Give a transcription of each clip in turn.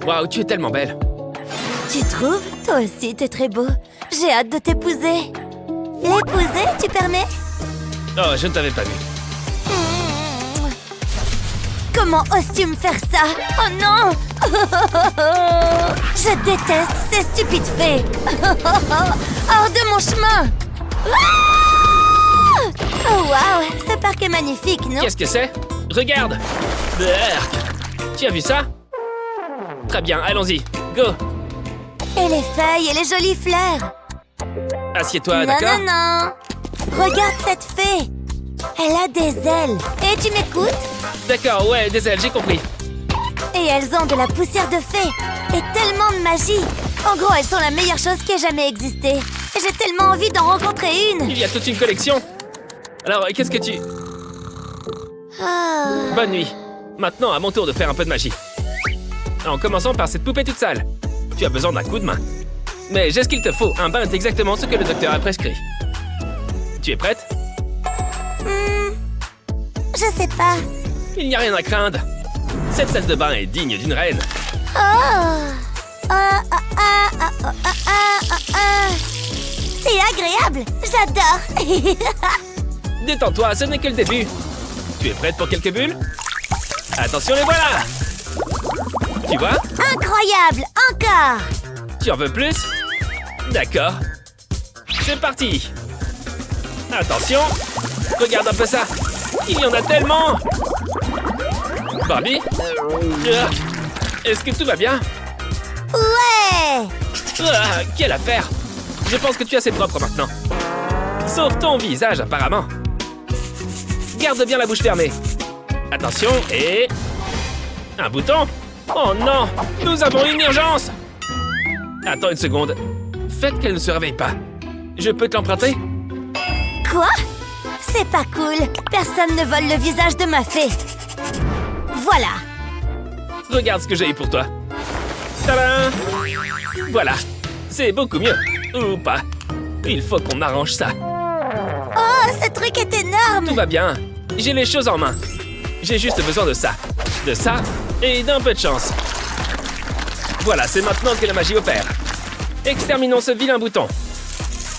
Waouh, tu es tellement belle. Tu trouves? Toi aussi, t'es très beau. J'ai hâte de t'épouser. L'épouser, tu permets? Oh, je ne t'avais pas vu. Comment oses-tu me faire ça? Oh non! Je déteste ces stupides fées. Hors de mon chemin! Oh waouh! Ce parc est magnifique, non? Qu'est-ce que c'est? Regarde! Berk. Tu as vu ça? Très bien, allons-y. Go! Et les feuilles et les jolies fleurs. Assieds-toi, d'accord? Non, non, non! Regarde cette fée! Elle a des ailes. Et tu m'écoutes? D'accord, ouais, des ailes, j'ai compris. Et elles ont de la poussière de fée. Et tellement de magie. En gros, elles sont la meilleure chose qui ait jamais existé. Et j'ai tellement envie d'en rencontrer une. Il y a toute une collection. Alors, qu'est-ce que tu... Ah. Bonne nuit. Maintenant, à mon tour de faire un peu de magie. En commençant par cette poupée toute sale. Tu as besoin d'un coup de main. Mais j'ai ce qu'il te faut. Un bain est exactement ce que le docteur a prescrit. Tu es prête? Je sais pas. Il n'y a rien à craindre. Cette salle de bain est digne d'une reine. C'est agréable. J'adore. Détends-toi, ce n'est que le début. Tu es prête pour quelques bulles? Attention, les voilà! Tu vois? Incroyable. Encore. Tu en veux plus? D'accord. C'est parti! Attention! Regarde un peu ça! Il y en a tellement! Barbie? Est-ce que tout va bien? Ouais. Quelle affaire! Je pense que tu es assez propre maintenant. Sauf ton visage, apparemment. Garde bien la bouche fermée. Attention, et... un bouton? Oh non! Nous avons une urgence! Attends une seconde. Faites qu'elle ne se réveille pas. Je peux te l'emprunter? Quoi? C'est pas cool. Personne ne vole le visage de ma fée. Voilà. Regarde ce que j'ai eu pour toi. Tadam! Voilà. C'est beaucoup mieux. Ou pas. Il faut qu'on arrange ça. Oh, ce truc est énorme. Tout va bien. J'ai les choses en main. J'ai juste besoin de ça. De ça et d'un peu de chance. Voilà, c'est maintenant que la magie opère. Exterminons ce vilain bouton.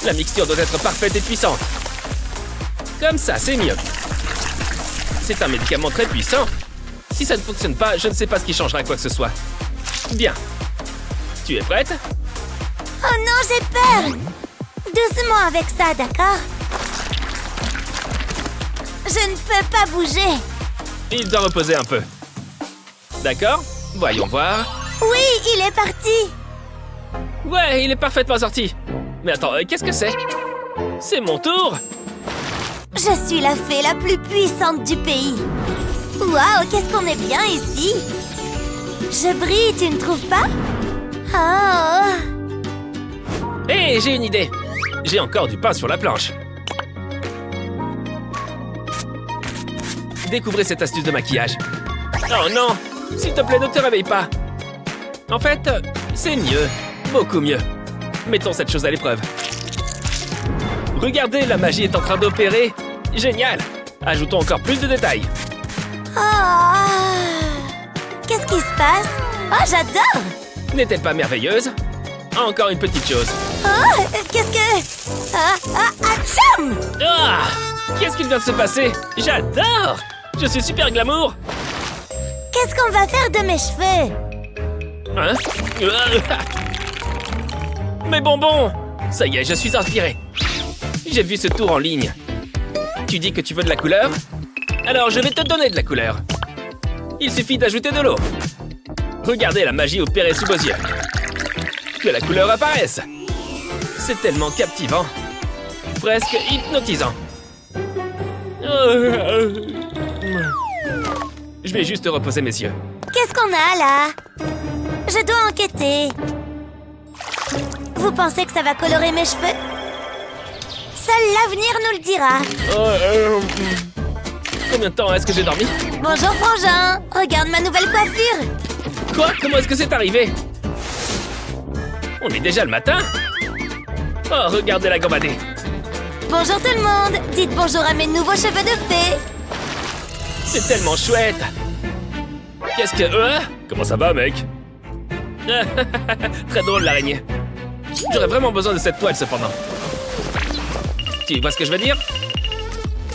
La mixture doit être parfaite et puissante. Comme ça, c'est mieux. C'est un médicament très puissant. Si ça ne fonctionne pas, je ne sais pas ce qui changera quoi que ce soit. Bien. Tu es prête? Oh non, j'ai peur. Doucement avec ça, d'accord? Je ne peux pas bouger. Il doit reposer un peu. D'accord? Voyons voir. Oui, il est parti. Ouais, il est parfaitement sorti. Mais attends, qu'est-ce que c'est? C'est mon tour? Je suis la fée la plus puissante du pays. Waouh, qu'est-ce qu'on est bien ici. Je brille, tu ne trouves pas? Oh. Hé, j'ai une idée. J'ai encore du pain sur la planche. Découvrez cette astuce de maquillage. Oh non! S'il te plaît, ne te réveille pas. En fait, c'est mieux. Beaucoup mieux. Mettons cette chose à l'épreuve. Regardez, la magie est en train d'opérer. Génial! Ajoutons encore plus de détails. Oh. Qu'est-ce qui se passe? Oh, j'adore. N'est-elle pas merveilleuse? Encore une petite chose. Oh, qu'est-ce que... Atcham! Ah! Qu'est-ce qu'il vient de se passer? J'adore! Je suis super glamour! Qu'est-ce qu'on va faire de mes cheveux? Hein? Mes bonbons! Ça y est, je suis inspiré. J'ai vu ce tour en ligne. Tu dis que tu veux de la couleur? Alors je vais te donner de la couleur. Il suffit d'ajouter de l'eau. Regardez la magie opérer sous vos yeux. Que la couleur apparaisse. C'est tellement captivant. Presque hypnotisant. Je vais juste reposer mes yeux. Qu'est-ce qu'on a là? Je dois enquêter. Vous pensez que ça va colorer mes cheveux? Seul l'avenir nous le dira. Combien de temps est-ce que j'ai dormi? Bonjour Frangin. Regarde ma nouvelle coiffure. Quoi? Comment est-ce que c'est arrivé? On est déjà le matin? Oh, regardez la gambadée. Bonjour tout le monde. Dites bonjour à mes nouveaux cheveux de fée. C'est tellement chouette. Qu'est-ce que... Comment ça va, mec? Très drôle l'araignée. J'aurais vraiment besoin de cette toile cependant. Tu vois ce que je veux dire?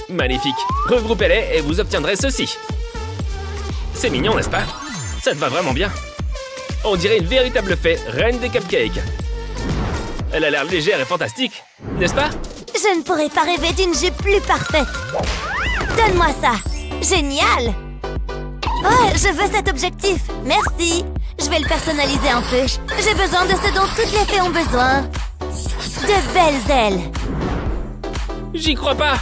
Magnifique. Regroupez-les et vous obtiendrez ceci. C'est mignon, n'est-ce pas? Ça te va vraiment bien. On dirait une véritable fée, reine des cupcakes. Elle a l'air légère et fantastique, n'est-ce pas? Je ne pourrais pas rêver d'une jupe plus parfaite. Donne-moi ça. Génial. Oh, je veux cet objectif. Merci. Je vais le personnaliser un peu. J'ai besoin de ce dont toutes les fées ont besoin. De belles ailes. J'y crois pas.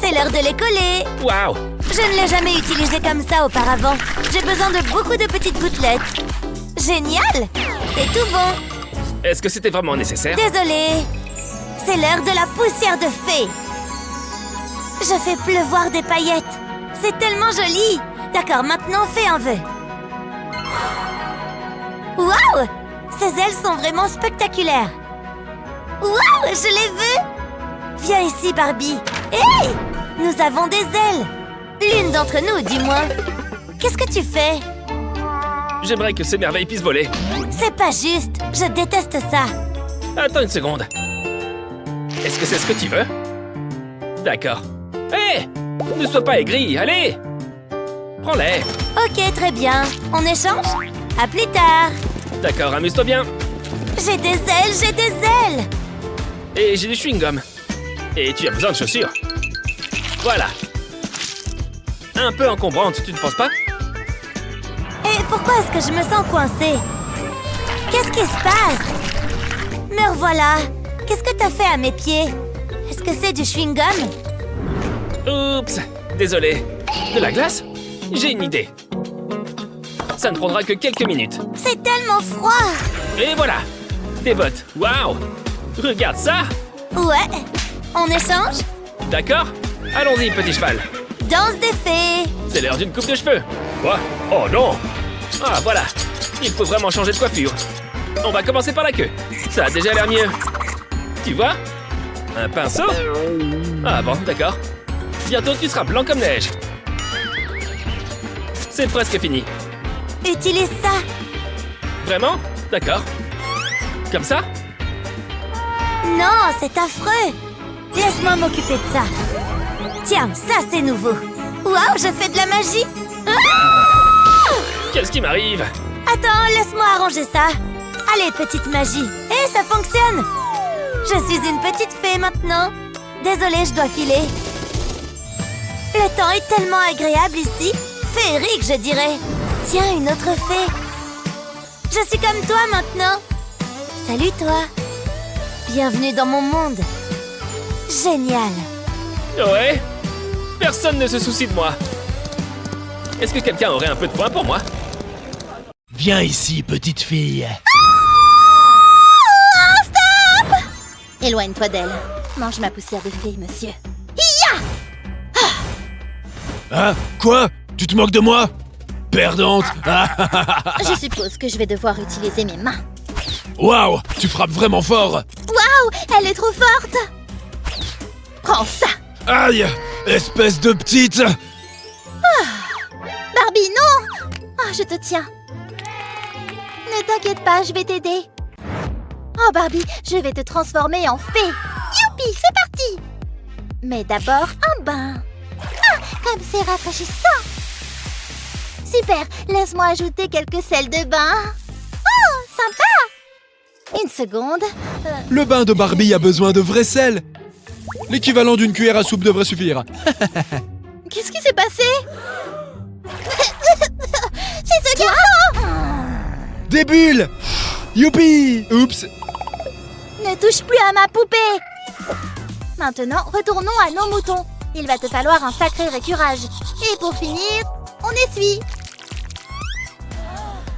C'est l'heure de les coller. Waouh. Je ne l'ai jamais utilisé comme ça auparavant. J'ai besoin de beaucoup de petites gouttelettes. Génial. C'est tout bon. Est-ce que c'était vraiment nécessaire? Désolée. C'est l'heure de la poussière de fée. Je fais pleuvoir des paillettes. C'est tellement joli. D'accord, maintenant fais un vœu. Waouh! Ces ailes sont vraiment spectaculaires. Waouh! Je les veux! Viens ici, Barbie. Hé! Nous avons des ailes. L'une d'entre nous, du moins. Qu'est-ce que tu fais? J'aimerais que ces merveilles puissent voler. C'est pas juste. Je déteste ça. Attends une seconde. Est-ce que c'est ce que tu veux? D'accord. Hé! Ne sois pas aigri, allez! Prends-les. Ok, très bien. On échange? À plus tard. D'accord, amuse-toi bien. J'ai des ailes, j'ai des ailes. Et j'ai du chewing-gum. Et tu as besoin de chaussures. Voilà. Un peu encombrante, tu ne penses pas? Et pourquoi est-ce que je me sens coincée? Qu'est-ce qui se passe? Me revoilà. Qu'est-ce que t'as fait à mes pieds? Est-ce que c'est du chewing-gum? Oups, désolé. De la glace? J'ai une idée. Ça ne prendra que quelques minutes. C'est tellement froid. Et voilà. Des bottes. Waouh. Regarde ça. Ouais. On échange? D'accord? Allons-y, petit cheval. Danse des fées. C'est l'heure d'une coupe de cheveux. Quoi? Oh non! Ah, voilà. Il faut vraiment changer de coiffure. On va commencer par la queue. Ça a déjà l'air mieux. Tu vois? Un pinceau? Ah bon, d'accord. Bientôt, tu seras blanc comme neige. C'est presque fini. Utilise ça. Vraiment? D'accord. Comme ça? Non, c'est affreux. Laisse-moi m'occuper de ça. Tiens, ça c'est nouveau. Waouh, je fais de la magie. Ah! Qu'est-ce qui m'arrive? Attends, laisse-moi arranger ça. Allez, petite magie. Hé, ça fonctionne. Je suis une petite fée maintenant. Désolée, je dois filer. Le temps est tellement agréable ici. Féerique, je dirais. Tiens, une autre fée. Je suis comme toi maintenant. Salut, toi. Bienvenue dans mon monde. Génial. Ouais? Personne ne se soucie de moi. Est-ce que quelqu'un aurait un peu de poing pour moi? Viens ici, petite fille. Stop! Éloigne-toi d'elle. Mange ma poussière de fée, monsieur. Hein? Quoi? Tu te moques de moi? Perdante. Je suppose que je vais devoir utiliser mes mains. Waouh! Tu frappes vraiment fort. Waouh! Elle est trop forte! Prends ça! Aïe! Espèce de petite. Barbie, non! Ah, je te tiens. Ne t'inquiète pas, je vais t'aider. Oh, Barbie, je vais te transformer en fée. Youpi, c'est parti! Mais d'abord, un bain. Ah, comme c'est rafraîchissant! Super, laisse-moi ajouter quelques sels de bain. Oh, sympa! Une seconde. Le bain de Barbie a besoin de vrai sel. L'équivalent d'une cuillère à soupe devrait suffire. Qu'est-ce qui s'est passé? C'est ce garçon! Des bulles! Youpi! Oups! Ne touche plus à ma poupée! Maintenant, retournons à nos moutons. Il va te falloir un sacré récurage. Et pour finir, on essuie.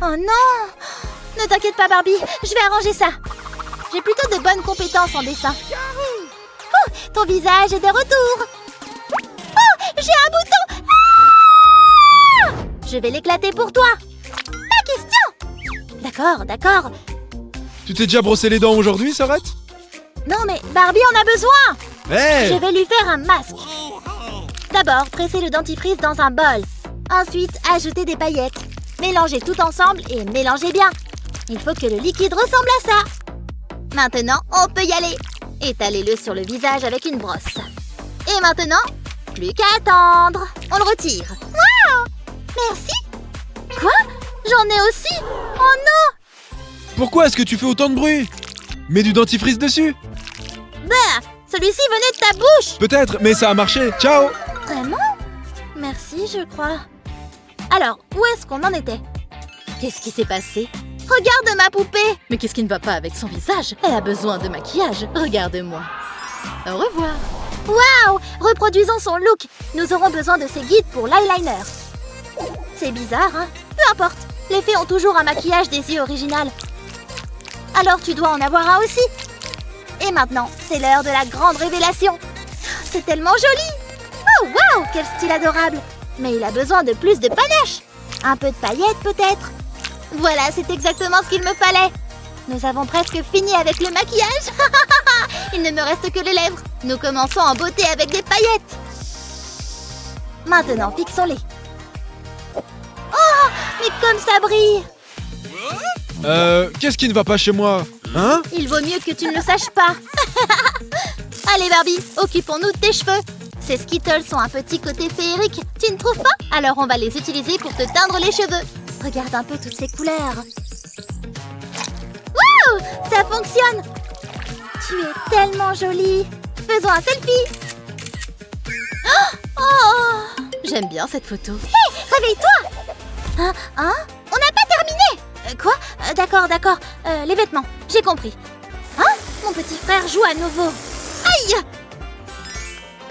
Oh non! Ne t'inquiète pas, Barbie, je vais arranger ça. J'ai plutôt de bonnes compétences en dessin. Oh, ton visage est de retour. Oh, j'ai un bouton! Ah! Je vais l'éclater pour toi. Pas question! D'accord, d'accord. Tu t'es déjà brossé les dents aujourd'hui, Sorette? Non mais Barbie en a besoin! Hé! Je vais lui faire un masque. D'abord, pressez le dentifrice dans un bol. Ensuite, ajoutez des paillettes. Mélangez tout ensemble et mélangez bien. Il faut que le liquide ressemble à ça. Maintenant, on peut y aller. Étalez-le sur le visage avec une brosse. Et maintenant, plus qu'à attendre. On le retire. Waouh! Merci. Quoi? J'en ai aussi? Oh non! Pourquoi est-ce que tu fais autant de bruit? Mets du dentifrice dessus. Bah, celui-ci venait de ta bouche. Peut-être, mais ça a marché. Ciao. Vraiment? Merci, je crois. Alors, où est-ce qu'on en était? Qu'est-ce qui s'est passé? Regarde ma poupée! Mais qu'est-ce qui ne va pas avec son visage? Elle a besoin de maquillage. Regarde-moi. Au revoir. Waouh! Reproduisons son look. Nous aurons besoin de ses guides pour l'eyeliner. C'est bizarre, hein? Peu importe. Les fées ont toujours un maquillage des yeux original. Alors tu dois en avoir un aussi. Et maintenant, c'est l'heure de la grande révélation. C'est tellement joli! Oh, waouh! Quel style adorable! Mais il a besoin de plus de panache. Un peu de paillettes, peut-être? Voilà, c'est exactement ce qu'il me fallait. Nous avons presque fini avec le maquillage. Il ne me reste que les lèvres. Nous commençons en beauté avec des paillettes. Maintenant, fixons-les. Oh, mais comme ça brille! Qu'est-ce qui ne va pas chez moi? Hein? Il vaut mieux que tu ne le saches pas. Allez Barbie, occupons-nous de tes cheveux. Ces Skittles ont un petit côté féerique, tu ne trouves pas? Alors on va les utiliser pour te teindre les cheveux. Regarde un peu toutes ces couleurs. Wouh! Ça fonctionne! Tu es tellement jolie. Faisons un selfie. Oh! J'aime bien cette photo. Hé, réveille-toi! Hein? On n'a pas terminé! Quoi? D'accord. Les vêtements, j'ai compris. Hein? Mon petit frère joue à nouveau. Aïe!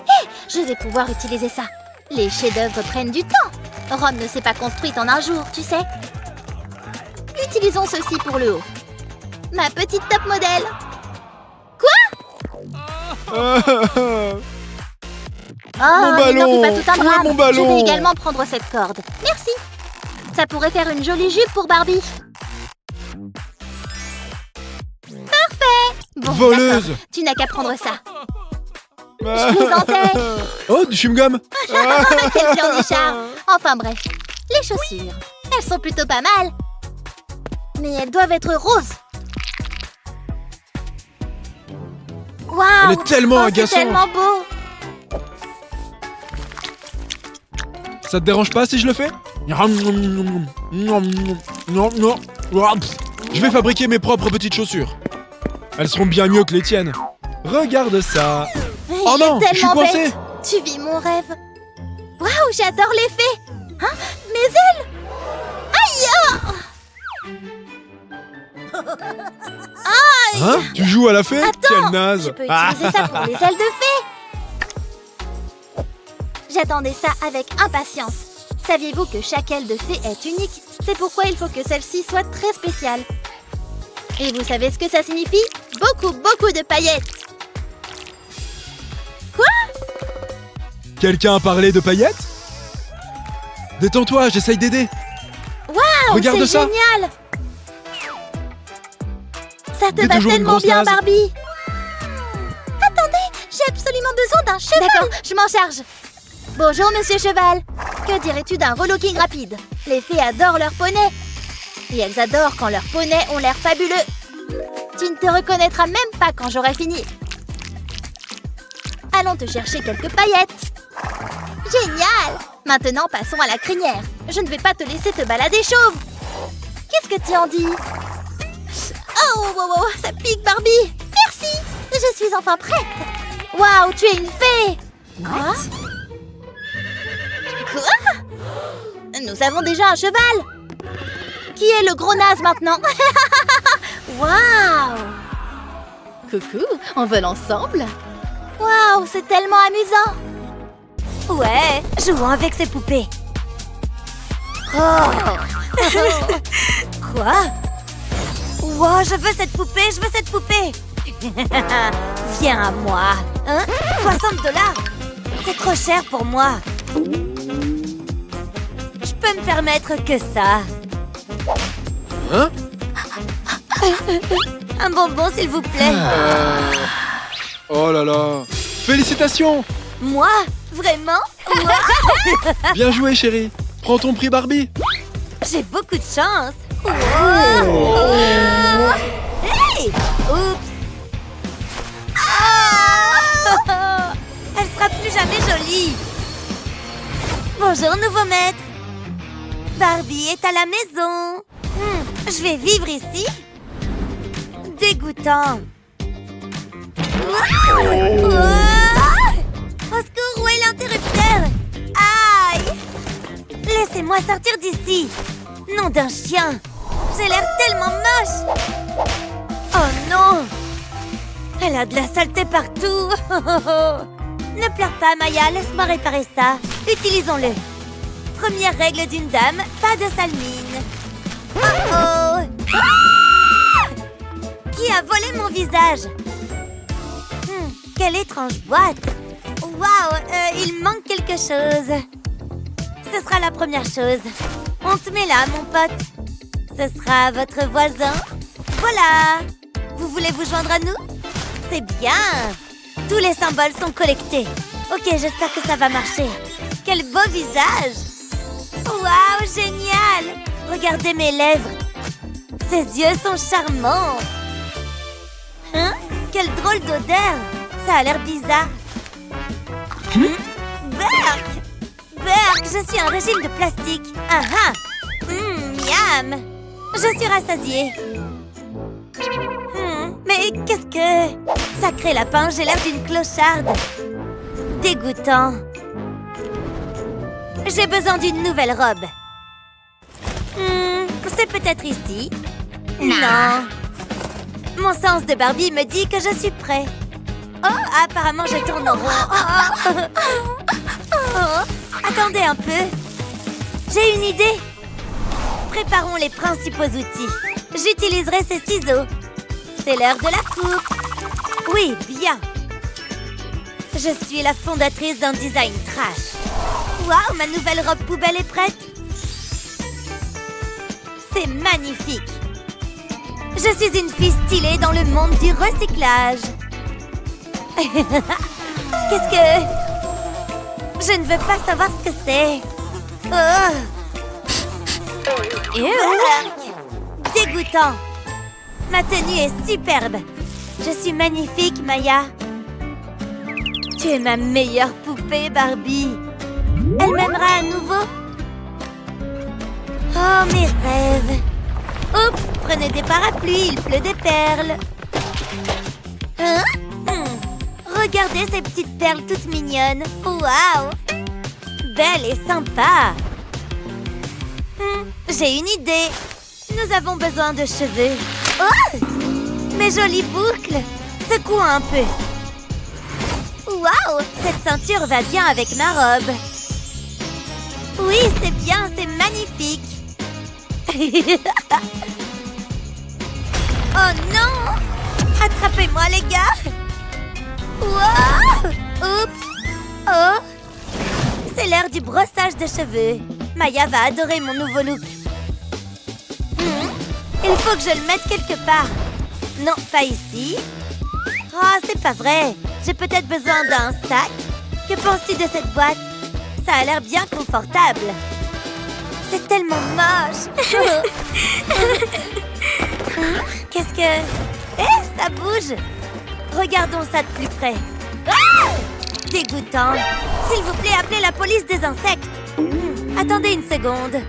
Hé, je vais pouvoir utiliser ça. Les chefs-d'œuvre prennent du temps. Rome ne s'est pas construite en un jour, tu sais. Utilisons ceci pour le haut. Ma petite top modèle. Quoi? Mon Mais n'en ballon! fais pas tout un Où est drame. mon ballon? Je vais également prendre cette corde. Merci. Ça pourrait faire une jolie jupe pour Barbie. Parfait. Bon, Voleuse! d'accord. Tu n'as qu'à prendre ça. Je plaisantais. Oh, du chewing-gum! Quel pleurnichard. Enfin bref, les chaussures. Elles sont plutôt pas mal. Mais elles doivent être roses. Waouh! Elle est tellement c'est agaçante. tellement beau. Ça te dérange pas si je le fais? Je vais fabriquer mes propres petites chaussures. Elles seront bien mieux que les tiennes. Regarde ça. Oh Il est non, je suis tellement coincé. bête. Tu vis mon rêve. Waouh, j'adore les fées. Hein? Mes ailes. Aïe! Hein? Tu joues à la fée? Attends, Quelle naze. Je peux utiliser ça pour les ailes de fée. J'attendais ça avec impatience. Saviez-vous que chaque aile de fée est unique? C'est pourquoi il faut que celle-ci soit très spéciale. Et vous savez ce que ça signifie? Beaucoup de paillettes. Quelqu'un a parlé de paillettes? Détends-toi, j'essaye d'aider. Waouh, Regarde c'est ça. génial! Ça te T'es va toujours une tellement grosse bien, naze. Barbie! Attendez, j'ai absolument besoin d'un cheval! D'accord, je m'en charge. Bonjour, monsieur cheval. Que dirais-tu d'un relooking rapide? Les fées adorent leurs poneys. Et elles adorent quand leurs poneys ont l'air fabuleux. Tu ne te reconnaîtras même pas quand j'aurai fini. Allons te chercher quelques paillettes. Génial! Maintenant, passons à la crinière. Je ne vais pas te laisser te balader chauve. Qu'est-ce que tu en dis? Oh, wow, ça pique, Barbie. Merci, je suis enfin prête. Waouh, tu es une fée. Quoi? Nous avons déjà un cheval. Qui est le gros naze maintenant? Waouh! Coucou, on vole ensemble? Waouh, c'est tellement amusant. Ouais, jouons avec ces poupées. Oh. Quoi? Wow, je veux cette poupée, Viens à moi. Hein? $60. C'est trop cher pour moi. Je peux me permettre que ça. Hein? Un bonbon, s'il vous plaît. Oh là là. Félicitations. Moi? Vraiment? Bien joué, chérie. Prends ton prix Barbie. J'ai beaucoup de chance. Hey! Oups! Ah! Elle sera plus jamais jolie. Bonjour, nouveau maître. Barbie est à la maison. Je vais vivre ici? Dégoûtant. Au secours, où est l'interrupteur? Aïe! Laissez-moi sortir d'ici. Nom d'un chien. J'ai l'air tellement moche. Oh non! Elle a de la saleté partout. Ne pleure pas, Maya. Laisse-moi réparer ça. Utilisons-le. Première règle d'une dame, pas de sale mine. Oh! Ah! Qui a volé mon visage? Quelle étrange boîte. Waouh, il manque quelque chose. Ce sera la première chose. On te met là, mon pote. Ce sera votre voisin. Voilà. Vous voulez vous joindre à nous? C'est bien. Tous les symboles sont collectés. Ok, j'espère que ça va marcher. Quel beau visage. Waouh, génial. Regardez mes lèvres. Ses yeux sont charmants. Hein? Quelle drôle d'odeur. Ça a l'air bizarre. Berk! Berk, je suis un régime de plastique. Ah ah! Miam! Je suis rassasiée. Mais qu'est-ce que... Sacré lapin, j'ai l'air d'une clocharde. Dégoûtant. J'ai besoin d'une nouvelle robe. C'est peut-être ici. Non. Mon sens de Barbie me dit que je suis prêt. Oh, apparemment je tourne en rond. Oh, attendez un peu. J'ai une idée. Préparons les principaux outils. J'utiliserai ces ciseaux. C'est l'heure de la coupe. Oui, bien. Je suis la fondatrice d'un design trash. Waouh, ma nouvelle robe poubelle est prête. C'est magnifique. Je suis une fille stylée dans le monde du recyclage. Qu'est-ce que... Je ne veux pas savoir ce que c'est. Oh. Dégoûtant. Ma tenue est superbe. Je suis magnifique, Maya. Tu es ma meilleure poupée, Barbie. Elle m'aimera à nouveau. Oh, mes rêves. Oups, prenez des parapluies, il pleut des perles. Hein? Regardez ces petites perles toutes mignonnes. Waouh! Belle et sympa. J'ai une idée. Nous avons besoin de cheveux. Oh! Mes jolies boucles. Secouons un peu. Waouh! Cette ceinture va bien avec ma robe. Oui, c'est bien, c'est magnifique. Oh non! Attrapez-moi, les gars! Wow! Oups! Oh! C'est l'heure du brossage de cheveux. Maya va adorer mon nouveau look. Il faut que je le mette quelque part. Non, pas ici. Oh, c'est pas vrai. J'ai peut-être besoin d'un sac. Que penses-tu de cette boîte? Ça a l'air bien confortable. C'est tellement moche. Qu'est-ce que... ça bouge. Regardons ça de plus près. Ah! Dégoûtant. S'il vous plaît, appelez la police des insectes. Attendez une seconde.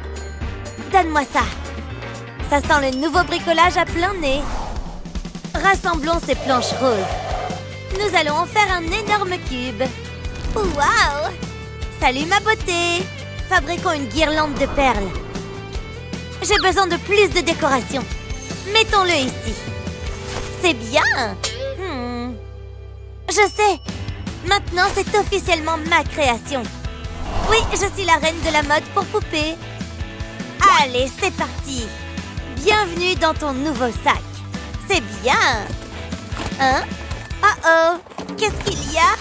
Donne-moi ça. Ça sent le nouveau bricolage à plein nez. Rassemblons ces planches roses. Nous allons en faire un énorme cube. Waouh! Salut ma beauté! Fabriquons une guirlande de perles. J'ai besoin de plus de décoration. Mettons-le ici. C'est bien! Je sais! Maintenant, c'est officiellement ma création. Oui, je suis la reine de la mode pour poupées. Allez, c'est parti! Bienvenue dans ton nouveau sac. C'est bien! Hein? Oh! Qu'est-ce qu'il y a?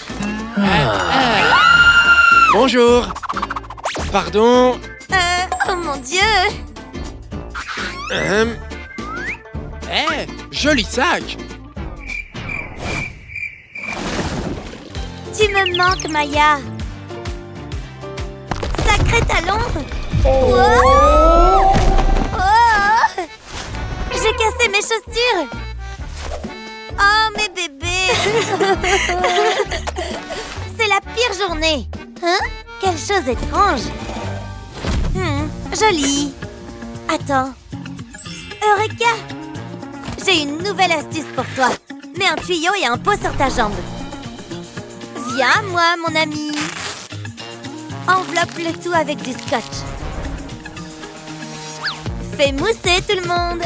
Bonjour. Pardon. Oh mon Dieu! Joli sac. Tu me manques, Maya. Sacré talon. Wow! Oh! Oh, mes bébés! C'est la pire journée! Hein? Quelle chose étrange! Joli! Attends! Eureka! J'ai une nouvelle astuce pour toi! Mets un tuyau et un pot sur ta jambe! Viens à moi, mon ami! Enveloppe le tout avec du scotch! Fais mousser tout le monde!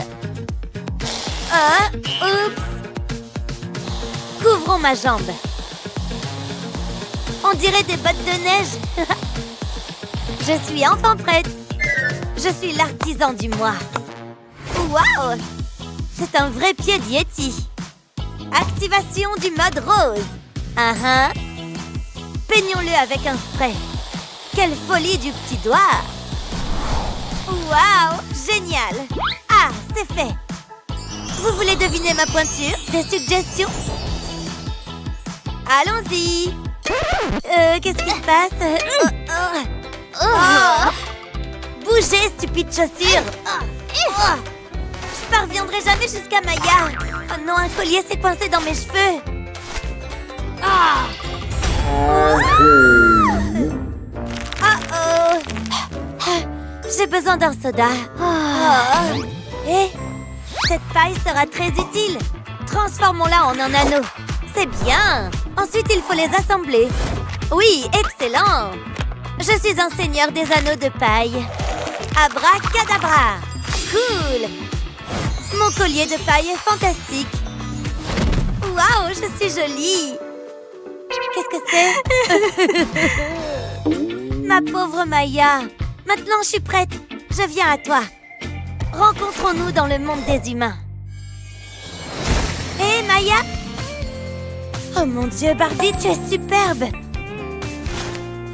Ah! Oups! Couvrons ma jambe! On dirait des bottes de neige! Je suis enfin prête! Je suis l'artisan du mois! Waouh! C'est un vrai pied d'Yeti! Activation du mode rose! Peignons-le avec un spray! Quelle folie du petit doigt! Waouh! Génial! Ah, c'est fait! Vous voulez deviner ma pointure? Des suggestions? Allons-y! Qu'est-ce qui se passe? Bougez, stupide chaussure! Je parviendrai jamais jusqu'à Maya! Oh non, un collier s'est coincé dans mes cheveux! J'ai besoin d'un soda! Cette paille sera très utile! Transformons-la en un anneau! C'est bien! Ensuite, il faut les assembler. Oui, excellent! Je suis un seigneur des anneaux de paille. Abracadabra! Cool! Mon collier de paille est fantastique. Waouh, je suis jolie! Qu'est-ce que c'est? Ma pauvre Maya! Maintenant, je suis prête. Je viens à toi. Rencontrons-nous dans le monde des humains. Hé, Maya! Oh mon Dieu, Barbie, tu es superbe!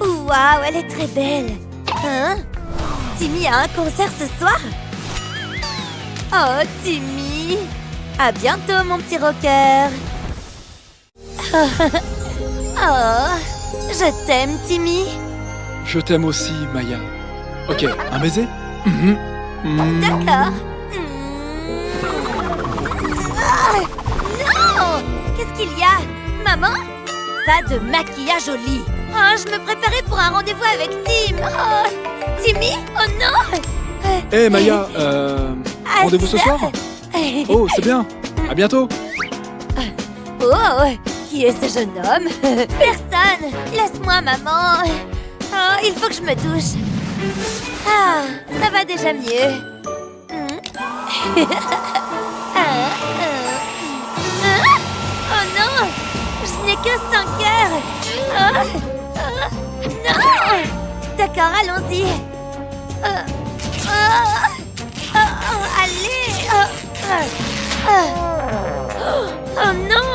Waouh, elle est très belle! Hein? Timmy a un concert ce soir? Oh, Timmy! À bientôt, mon petit rocker! Oh, je t'aime, Timmy! Je t'aime aussi, Maya. Ok, un baiser? D'accord! Non! Qu'est-ce qu'il y a? Maman? Pas de maquillage au lit! Oh, je me préparais pour un rendez-vous avec Tim! Oh, Timmy? Oh non! Hé, Maya, rendez-vous ce soir? Oh, c'est bien! À bientôt! Oh, qui est ce jeune homme? Personne! Laisse-moi, maman! Oh, il faut que je me douche! Ah, ça va déjà mieux! Oh non! Je n'ai que 5 heures! Non! D'accord, allons-y! Allez! Oh non!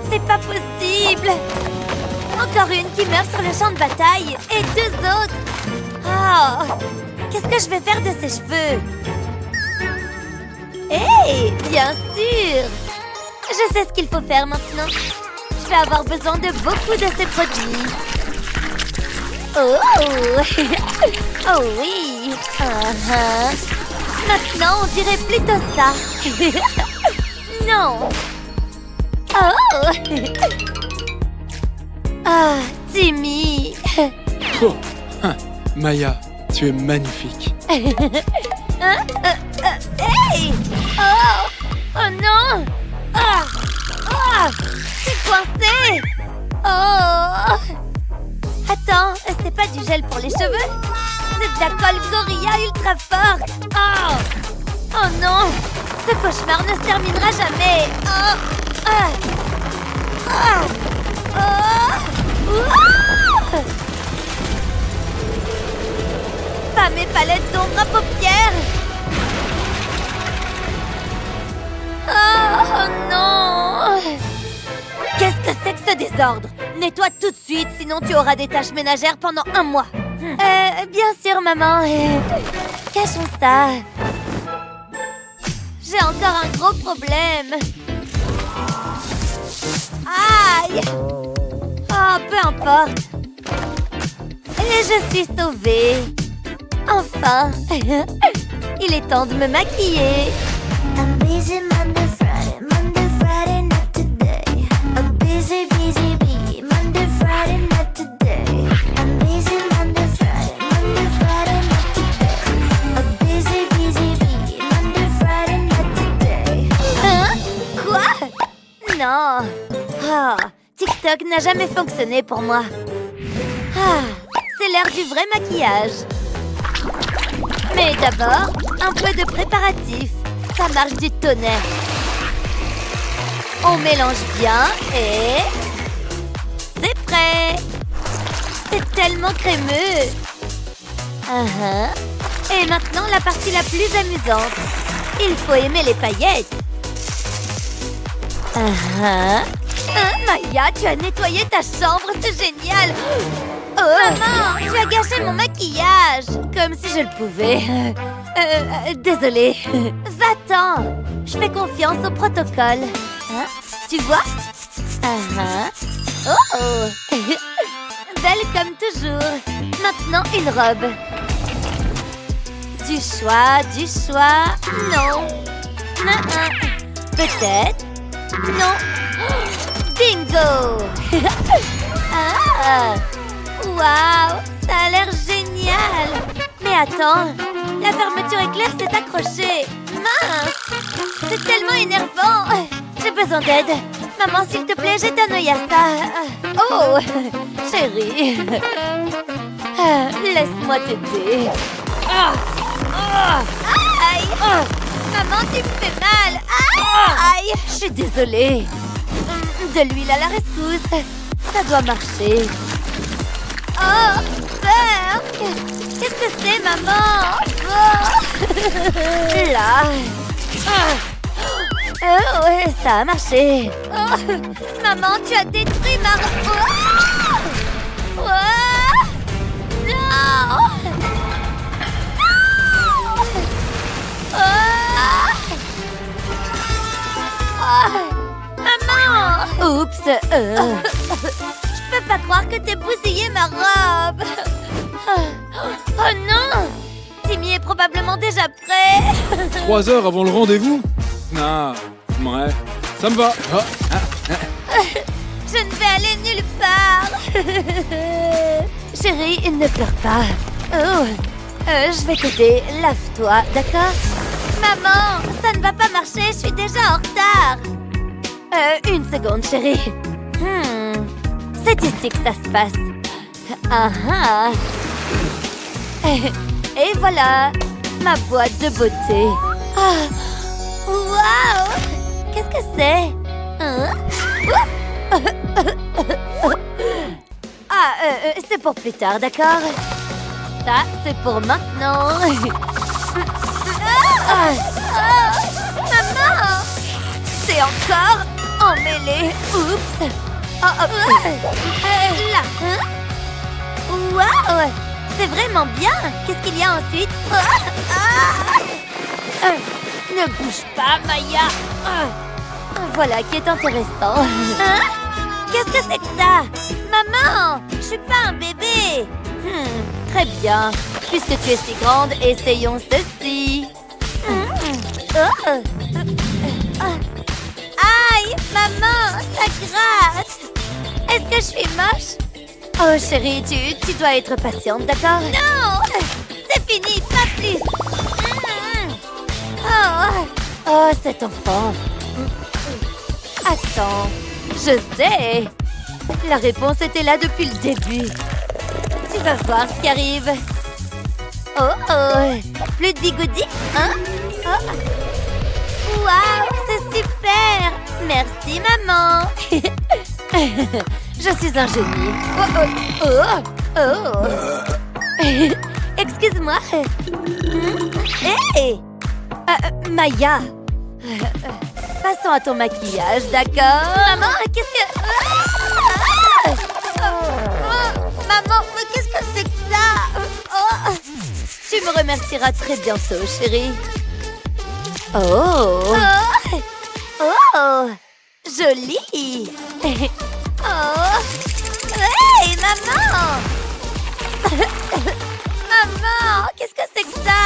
C'est pas possible! Encore une qui meurt sur le champ de bataille! Et 2 autres! Oh! Qu'est-ce que je vais faire de ses cheveux? Hé! Bien sûr! Je sais ce qu'il faut faire maintenant! Je vais avoir besoin de beaucoup de ces produits! Oh! Oh oui! Maintenant, on dirait plutôt ça! Non! Oh! Ah, Timmy! Oh, Maya, tu es magnifique. Hey! Oh! Oh non! Ah! Ah! C'est coincé! Oh! Attends, c'est pas du gel pour les cheveux? C'est de la colle Gorilla ultra forte! Oh! Oh non! Ce cauchemar ne se terminera jamais! Oh! Ah! Ah! Oh! Ouah! Pas mes palettes d'ombre à paupières! Oh non! Qu'est-ce que c'est que ce désordre? Nettoie tout de suite, sinon tu auras des tâches ménagères pendant 1 mois. Bien sûr, maman. Cachons ça. J'ai encore un gros problème. Aïe! Oh, peu importe. Et je suis sauvée. Enfin. Il est temps de me maquiller. I'm busy Monday, Friday. non. Oh, TikTok n'a jamais fonctionné pour moi. Ah, c'est l'heure du vrai maquillage. Mais d'abord, un peu de préparatif. Ça marche du tonnerre. On mélange bien et... c'est prêt. C'est tellement crémeux. Et maintenant, la partie la plus amusante. Il faut aimer les paillettes. Maya, tu as nettoyé ta chambre, c'est génial. Oh, maman, tu as gâché mon maquillage. Comme si je le pouvais. Désolée. Va-t'en. Je fais confiance au protocole. Tu vois? Oh. Belle comme toujours. Maintenant, une robe. Du choix. Non. Peut-être. Non. Bingo. Waouh, ça a l'air génial. Mais attends, la fermeture éclair s'est accrochée. Mince, c'est tellement énervant. J'ai besoin d'aide. Maman, s'il te plaît, jette un œil à ça. Oh, chérie. Laisse-moi t'aider. Aïe. Maman, tu me fais mal. Aïe, je suis désolée. De l'huile à la rescousse. Ça doit marcher. Oh, Burk! Qu'est-ce que c'est, maman? Là. Ouais, ça a marché. Maman, tu as détruit ma... Non! Maman! Oups! Je peux pas croire que t'aies bousillé ma robe. Oh non! Timmy est probablement déjà prêt. 3 heures avant le rendez-vous? Ah, ouais, ça me va. Je ne vais aller nulle part. Chérie, ne pleure pas. Je vais t'aider. Lave-toi, d'accord? Maman, ça ne va pas marcher. Je suis déjà en retard. Une seconde, chérie. C'est ici que ça se passe. Et voilà, ma boîte de beauté. Waouh! Qu'est-ce que c'est? C'est pour plus tard, d'accord? Ça, c'est pour maintenant. Maman! C'est encore emmêlé. Oups! Là. Waouh! C'est vraiment bien. Qu'est-ce qu'il y a ensuite? Ne bouge pas, Maya. Voilà qui est intéressant. Qu'est-ce que c'est que ça? Maman, je suis pas un bébé. Très bien. Puisque tu es si grande, essayons ceci. Aïe, maman, ça gratte. Est-ce que je suis moche? Oh, chérie, tu dois être patiente, d'accord? Non! C'est fini, pas plus! Oh, cet enfant! Attends, je sais! La réponse était là depuis le début. Tu vas voir ce qui arrive. Plus de bigoudis, hein? Waouh, c'est super! Merci, maman! Je suis un génie. Excuse-moi. Hey! Maya. Passons à ton maquillage, d'accord? Maman, qu'est-ce que... Maman, mais qu'est-ce que c'est que ça? Tu me remercieras très bientôt, chérie. Joli. Hey, maman! Maman, qu'est-ce que c'est que ça?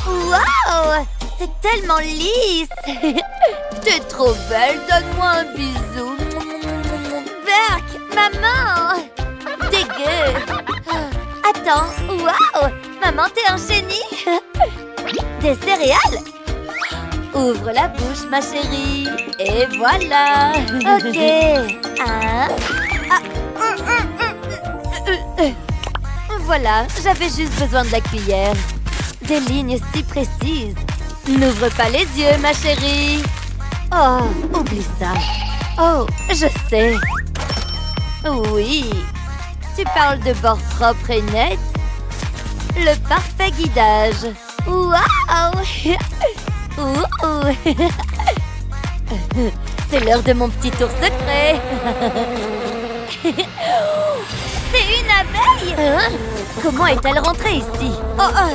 Wow! C'est tellement lisse! T'es trop belle, donne-moi un bisou. Burk, maman! Dégueu! Attends, wow! Maman, t'es un génie! Des céréales? Ouvre la bouche, ma chérie. Et voilà. Ok. Voilà, j'avais juste besoin de la cuillère. Des lignes si précises. N'ouvre pas les yeux, ma chérie. Oh, oublie ça. Oh, je sais. Oui. Tu parles de bord propre et net. Le parfait guidage. Waouh! Ouh. C'est l'heure de mon petit tour secret. C'est une abeille! Hein? Comment est-elle rentrée ici? Ouh!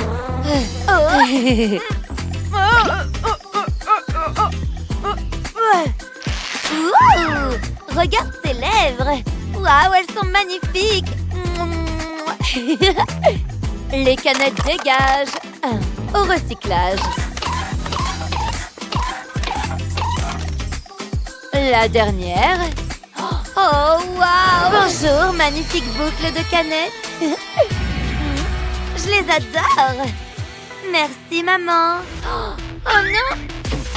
Regarde ses lèvres! Waouh, elles sont magnifiques! Les canettes dégagent! Au recyclage! La dernière! Oh, waouh! Bonjour, magnifique boucle de canettes! Je les adore! Merci, maman! Oh non!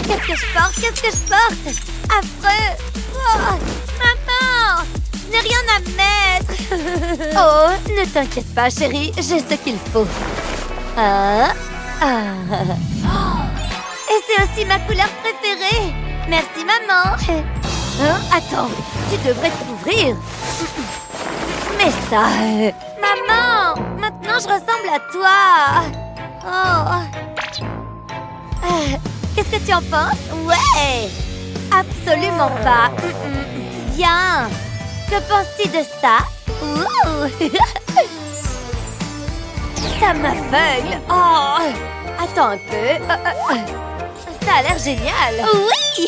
Qu'est-ce que je porte? Qu'est-ce que je porte? Affreux! Oh, maman! Je n'ai rien à mettre! Oh, ne t'inquiète pas, chérie, j'ai ce qu'il faut. Et c'est aussi ma couleur préférée! Merci, maman! Attends, tu devrais te couvrir. Mais ça... Maman! Maintenant, je ressemble à toi! Oh! Qu'est-ce que tu en penses? Ouais! Absolument pas! Bien! Que penses-tu de ça? Ouh! Ça m'aveugle! Oh! Attends un peu! Ça a l'air génial! Oui!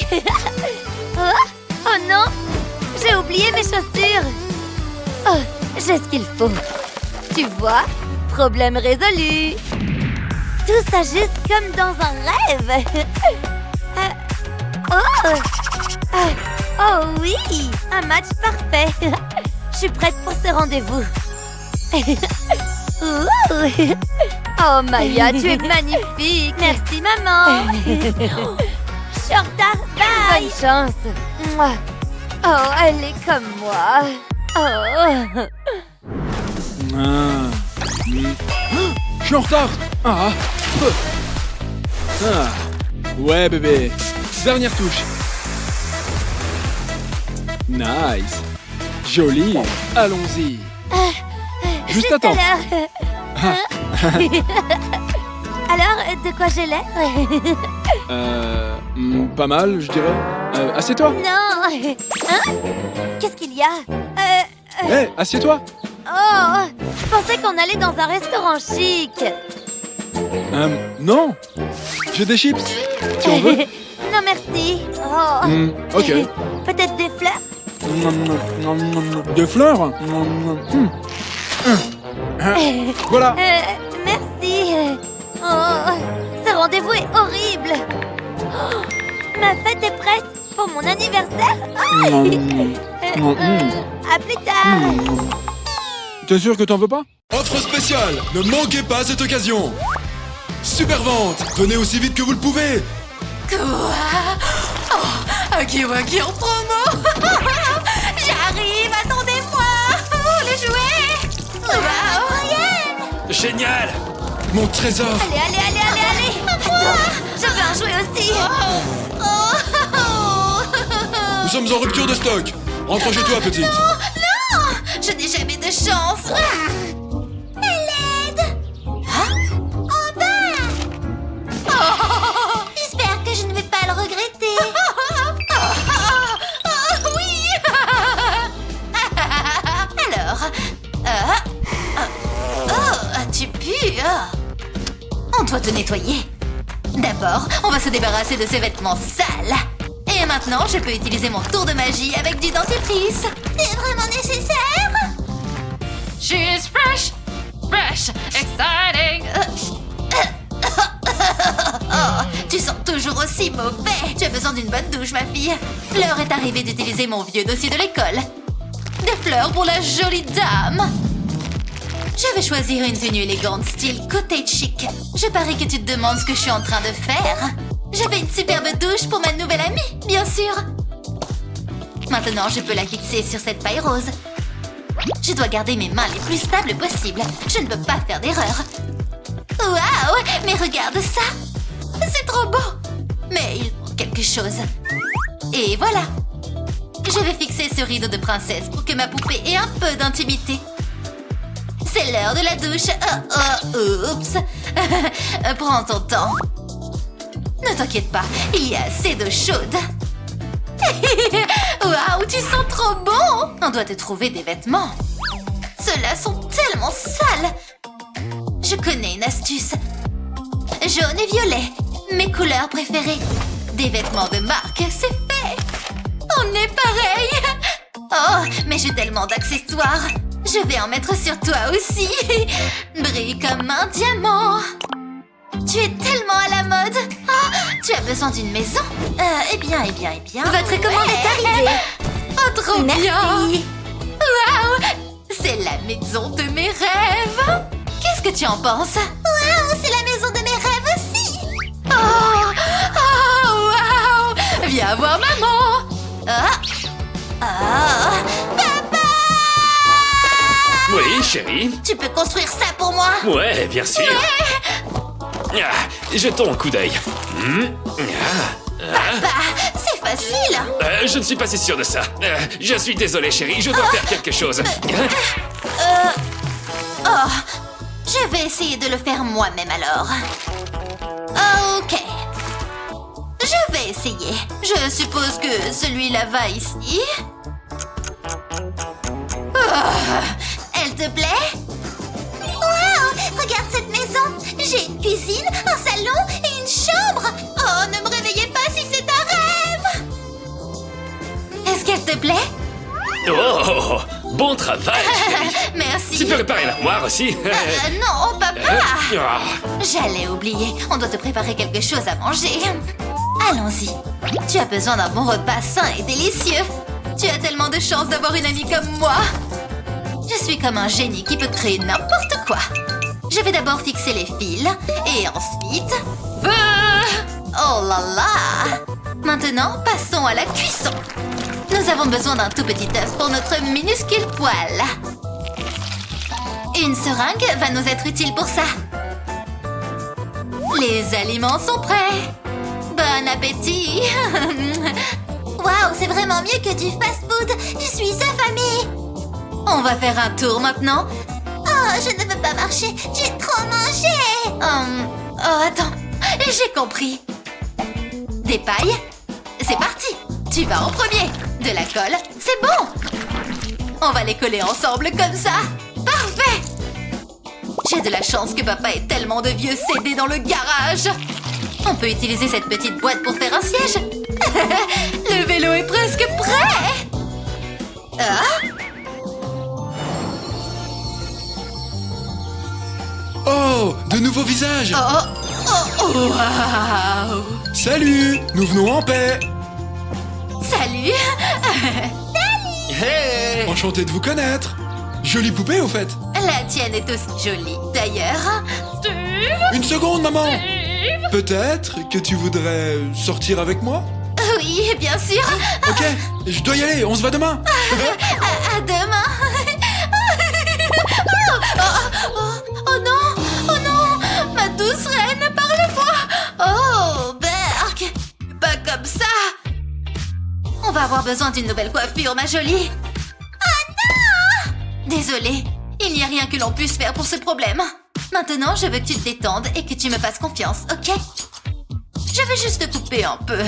Oh non! J'ai oublié mes chaussures! Oh, j'ai ce qu'il faut! Tu vois? Problème résolu! Tout s'ajuste comme dans un rêve! Oh oui! Un match parfait! Je suis prête pour ce rendez-vous! Oh Maya, tu es magnifique! Merci maman! Je suis en retard! Bye! Bonne chance! Oh, elle est comme moi! Oh! Je suis en retard. Ouais, bébé. Dernière touche. Nice. Joli. Allons-y. Juste à temps. Alors, de quoi j'ai l'air? Pas mal, je dirais. Assieds-toi. Non! Hein? Qu'est-ce qu'il y a? Hé, assieds-toi. Oh! Je pensais qu'on allait dans un restaurant chic! Non. J'ai des chips. Tu en veux? Non, merci! Oh! Ok. Peut-être des fleurs? Des fleurs? Voilà. Merci! Oh! Ce rendez-vous est horrible! Oh, ma fête est prête pour mon anniversaire! À plus tard! T'es sûr que t'en veux pas? Offre spéciale! Ne manquez pas cette occasion! Super vente! Venez aussi vite que vous le pouvez! Quoi? Oh, Huggy Wuggy en promo. J'arrive, attendez-moi. Les jouets. Wow. Génial! Mon trésor! Allez! Attends, j'en veux un jouet aussi! Nous sommes en rupture de stock! Rentre chez toi, petite! Je n'ai jamais de chance. J'espère que je ne vais pas le regretter. Oui. Alors, tu pues. On doit te nettoyer. D'abord, on va se débarrasser de ces vêtements sales. Et maintenant, je peux utiliser mon tour de magie avec du dentifrice. C'est vraiment nécessaire? She's fresh, exciting. Oh, tu sens toujours aussi mauvais. Tu as besoin d'une bonne douche, ma fille. L'heure est arrivée d'utiliser mon vieux dossier de l'école. Des fleurs pour la jolie dame. Je vais choisir une tenue élégante style cottage chic. Je parie que tu te demandes ce que je suis en train de faire. Je fais une superbe douche pour ma nouvelle amie, bien sûr. Maintenant, je peux la fixer sur cette paille rose. Je dois garder mes mains les plus stables possibles. Je ne peux pas faire d'erreur. Waouh! Mais regarde ça! C'est trop beau! Mais il manque quelque chose. Et voilà! Je vais fixer ce rideau de princesse pour que ma poupée ait un peu d'intimité. C'est l'heure de la douche. Oups! Prends ton temps. Ne t'inquiète pas, il y a assez d'eau chaude. Waouh, tu sens trop bon! On doit te trouver des vêtements. Ceux-là sont tellement sales. Je connais une astuce. Jaune et violet, mes couleurs préférées. Des vêtements de marque, c'est fait. On est pareil. Oh, mais j'ai tellement d'accessoires. Je vais en mettre sur toi aussi. Brille comme un diamant. Tu es tellement à la mode. Oh, tu as besoin d'une maison? Eh bien. Votre commande est arrivée. Oh, trop Merci. bien. Waouh, c'est la maison de mes rêves. Qu'est-ce que tu en penses? Waouh, c'est la maison de mes rêves aussi. Waouh. Viens voir maman. Papa! Oui, chérie. Tu peux construire ça pour moi? Ouais, bien sûr. Ah, jetons un coup d'œil. Papa, c'est facile. Je ne suis pas si sûr de ça. Je suis désolé, chérie, je dois faire quelque chose. Je vais essayer de le faire moi-même alors. Ok. Je vais essayer. Je suppose que celui-là va ici. Elle te plaît? Waouh, regarde cette maison. J'ai une cuisine, un salon et une chambre. Oh, ne me réveillez pas si c'est un rêve. Est-ce qu'elle te plaît? Oh, bon travail, chérie. Merci. Tu peux réparer l'armoire aussi? Non, papa. Ah. J'allais oublier. On doit te préparer quelque chose à manger. Allons-y. Tu as besoin d'un bon repas sain et délicieux. Tu as tellement de chance d'avoir une amie comme moi. Je suis comme un génie qui peut créer n'importe quoi. Je vais d'abord fixer les fils et ensuite... Oh là là! Maintenant, passons à la cuisson. Nous avons besoin d'un tout petit œuf pour notre minuscule poêle. Une seringue va nous être utile pour ça. Les aliments sont prêts. Bon appétit! Waouh, c'est vraiment mieux que du fast-food. Je suis affamée. On va faire un tour maintenant. Oh, je ne veux pas marcher. J'ai trop mangé. Attends. J'ai compris. Des pailles? C'est parti. Tu vas en premier. De la colle? C'est bon. On va les coller ensemble comme ça. Parfait. J'ai de la chance que papa ait tellement de vieux CD dans le garage. On peut utiliser cette petite boîte pour faire un siège. Le vélo est presque prêt. Oh, de nouveaux visages. Waouh. Salut, nous venons en paix. Salut. Hey. Enchanté de vous connaître. Jolie poupée, au fait. La tienne est aussi jolie. D'ailleurs... Une seconde, maman. Peut-être que tu voudrais sortir avec moi? Oui, bien sûr. Ok, je dois y aller, on se voit demain. À demain. Oh non, ma douce reine, parle-moi. Oh, Berk, pas comme ça. On va avoir besoin d'une nouvelle coiffure, ma jolie. Oh non. Désolée, il n'y a rien que l'on puisse faire pour ce problème. Maintenant, je veux que tu te détendes et que tu me fasses confiance, ok? Je vais juste te couper un peu.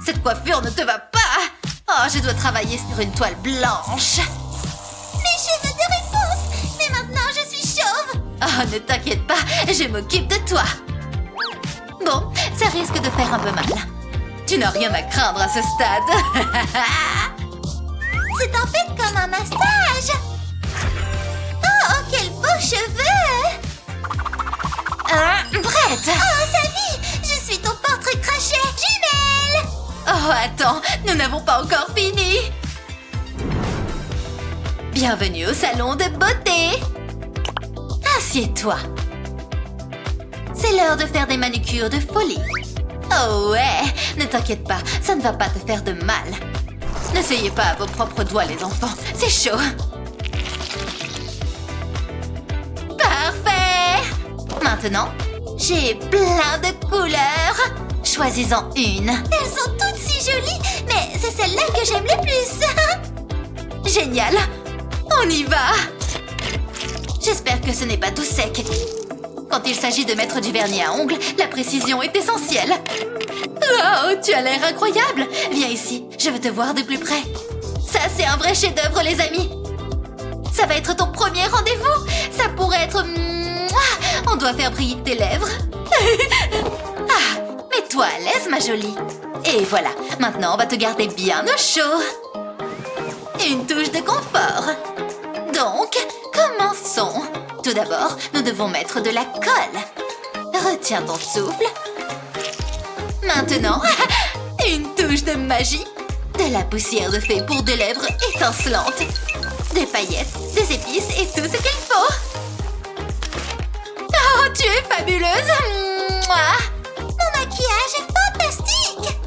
Cette coiffure ne te va pas. Oh, je dois travailler sur une toile blanche. Mais je veux des réponses. Mais maintenant, je suis chauve. Oh, ne t'inquiète pas, je m'occupe de toi. Bon, ça risque de faire un peu mal. Tu n'as rien à craindre à ce stade. C'est en fait comme un massage. Oh, quels beaux cheveux. Prête. Oh, Savie, je suis ton portrait craché. Jumelle. Oh, attends, nous n'avons pas encore fini. Bienvenue au salon de beauté. Assieds-toi. C'est l'heure de faire des manucures de folie. Oh ouais, ne t'inquiète pas, ça ne va pas te faire de mal. N'essayez pas à vos propres doigts, les enfants. C'est chaud. Parfait. Maintenant, j'ai plein de couleurs. Choisis-en une. Elles sont toutes si jolies, mais c'est celle-là que j'aime le plus. Génial. On y va. J'espère que ce n'est pas tout sec. Quand il s'agit de mettre du vernis à ongles, la précision est essentielle. Oh, tu as l'air incroyable. Viens ici, je veux te voir de plus près. Ça, c'est un vrai chef-d'œuvre, les amis. Ça va être ton premier rendez-vous. Ça pourrait être... Mouah, on doit faire briller tes lèvres. Ah, mets-toi à l'aise, ma jolie. Et voilà, maintenant, on va te garder bien au chaud. Une touche de confort. Donc, commençons. Tout d'abord, nous devons mettre de la colle. Retiens ton souffle. Maintenant, une touche de magie. De la poussière de fée pour des lèvres étincelantes. Des paillettes, des épices et tout ce qu'il faut. Oh, tu es fabuleuse. Mouah. Mon maquillage est fantastique.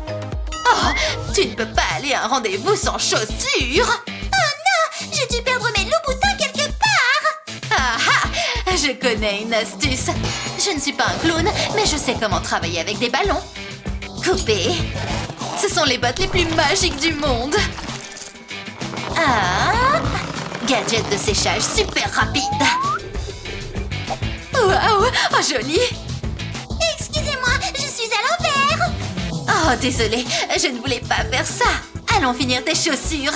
Oh, tu ne peux pas aller à un rendez-vous sans chaussures. Oh non, j'ai dû perdre mes loups-boutins quelque part. Ah ah, je connais une astuce. Je ne suis pas un clown, mais je sais comment travailler avec des ballons. Couper. Ce sont les bottes les plus magiques du monde. Ah, gadget de séchage super rapide. Waouh, oh joli. Excusez-moi, je suis à l'envers. Oh, désolée, je ne voulais pas faire ça. Allons finir tes chaussures.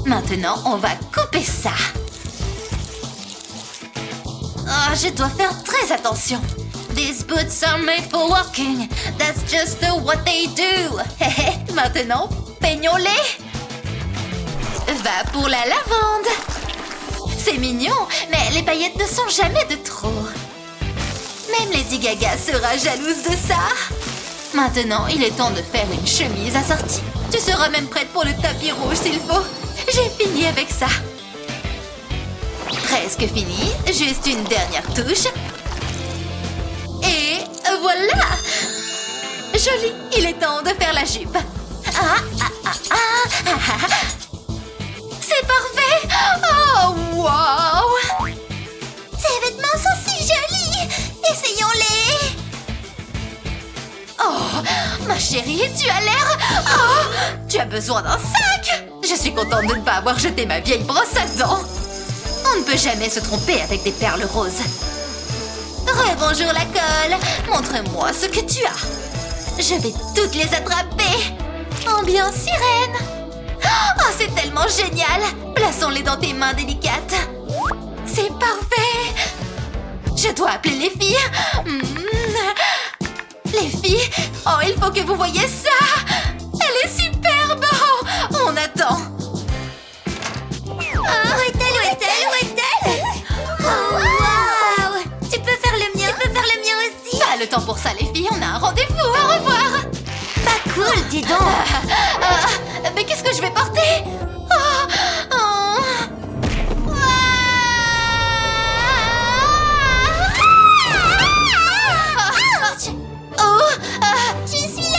Maintenant, on va couper ça. Oh, je dois faire très attention. These boots are made for walking. That's just what they do. Maintenant, peignons-les. Va pour la lavande. C'est mignon, mais les paillettes ne sont jamais de trop. Même Lady Gaga sera jalouse de ça. Maintenant, il est temps de faire une chemise assortie. Tu seras même prête pour le tapis rouge s'il faut. J'ai fini avec ça. Presque fini, juste une dernière touche. Et voilà! Joli, il est temps de faire la jupe. C'est parfait! Oh, wow! Ces vêtements sont si jolis. Essayons-les. Oh, ma chérie, tu as l'air... Oh, tu as besoin d'un sac! Je suis contente de ne pas avoir jeté ma vieille brosse à dents. On ne peut jamais se tromper avec des perles roses. Rebonjour la colle. Montre-moi ce que tu as. Je vais toutes les attraper. Ambiance sirène. Oh, c'est tellement génial. Plaçons-les dans tes mains délicates. C'est parfait. Je dois appeler les filles. Les filles, oh, il faut que vous voyiez ça. Elle est superbe. Oh, on attend. Où est-elle? Oh, wow. Tu peux faire le mien. Tu peux faire le mien aussi. Pas le temps pour ça, les filles. On a un rendez-vous. Au revoir. Pas cool, dis donc. Mais qu'est-ce que je vais porter? Je suis là.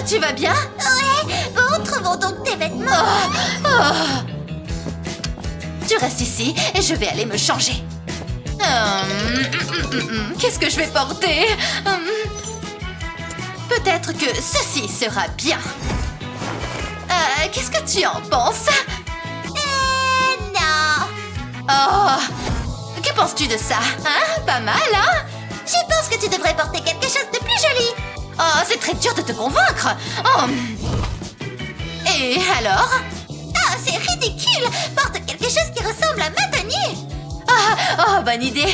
Tu vas bien? Ouais, bon, trouvons donc tes vêtements. Tu restes ici et je vais aller me changer. Qu'est-ce que je vais porter? Peut-être que ceci sera bien. Qu'est-ce que tu en penses? Non. Oh, que penses-tu de ça? Hein? Pas mal, hein? Je pense que tu devrais porter quelque chose de plus joli. Oh, c'est très dur de te convaincre. Oh. Et alors? Ah, c'est ridicule. Porte quelque chose qui ressemble à ma tenue. Oh, bonne idée.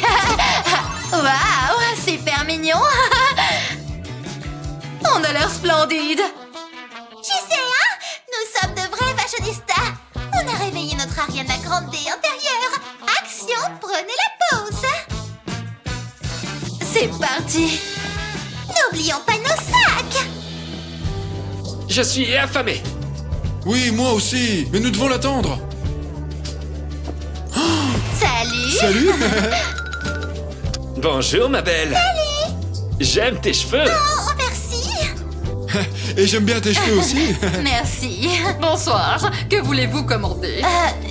Waouh, super mignon. On a l'air splendide. Tu sais, hein? Nous sommes de vrais fashionistas. On a réveillé notre Ariana Grande intérieure. Action, prenez la pause. C'est parti. N'oublions pas nos sacs. Je suis affamé. Oui, moi aussi, mais nous devons l'attendre. Oh, Salut. Bonjour, ma belle. Salut. J'aime tes cheveux. Oh, merci. Et j'aime bien tes cheveux aussi. Merci. Bonsoir. Que voulez-vous commander?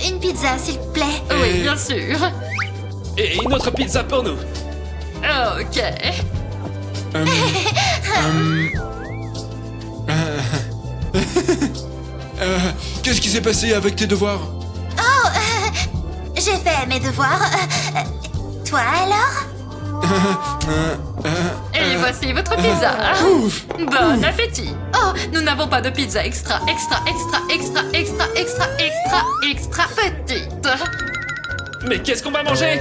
Une pizza, s'il te plaît. Oui, bien sûr. Et une autre pizza pour nous. Ok. Qu'est-ce qui s'est passé avec tes devoirs? J'ai fait mes devoirs. Toi alors? Et voici votre pizza. Ouf. Bon appétit. Oh, nous n'avons pas de pizza extra petite. Mais qu'est-ce qu'on va manger?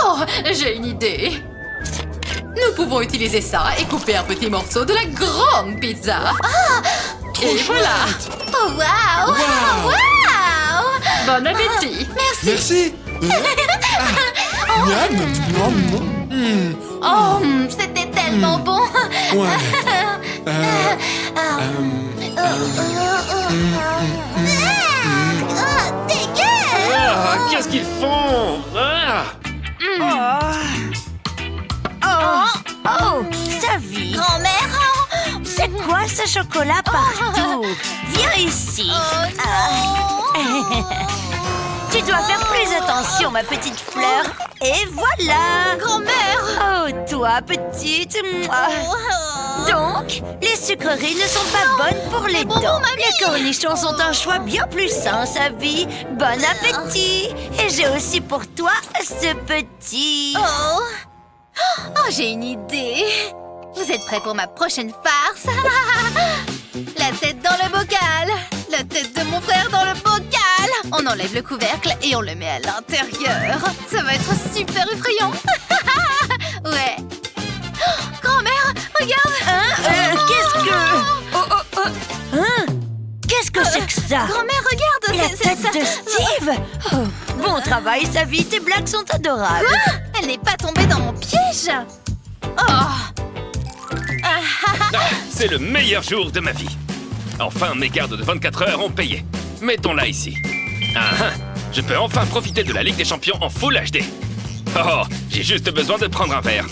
Oh, j'ai une idée. Nous pouvons utiliser ça et couper un petit morceau de la grande pizza. Et voilà. Oh, waouh! Waouh. Waouh! Bon appétit. Merci. Miam. Oh, c'était tellement bon! Ouais. Dégueu! Ah, qu'est-ce qu'ils font? Ah. Oh, Savie, Grand-mère! c'est quoi ce chocolat partout? Viens ici. Tu dois faire plus attention, ma petite fleur. Et voilà. Grand-mère! Oh, toi, petite. Mouah. Donc, les sucreries ne sont pas bonnes pour les dents. Les cornichons sont un choix bien plus sain, Savie. Bon appétit. Et j'ai aussi pour toi ce petit... Oh, j'ai une idée! Vous êtes prêts pour ma prochaine farce? La tête dans le bocal! La tête de mon frère dans le bocal! On enlève le couvercle et on le met à l'intérieur. Ça va être super effrayant! Ouais! Grand-mère, regarde! Qu'est-ce que... Qu'est-ce que c'est que ça? Grand-mère, regarde! La c'est tête ça. de Steve. Oh, bon travail, Savie, tes blagues sont adorables. Quoi? Elle n'est pas tombée dans mon piège! Oh! Ah, c'est le meilleur jour de ma vie. Enfin, mes gardes de 24 heures ont payé. Mettons-la ici. Je peux enfin profiter de la Ligue des Champions en Full HD. Oh, j'ai juste besoin de prendre un verre.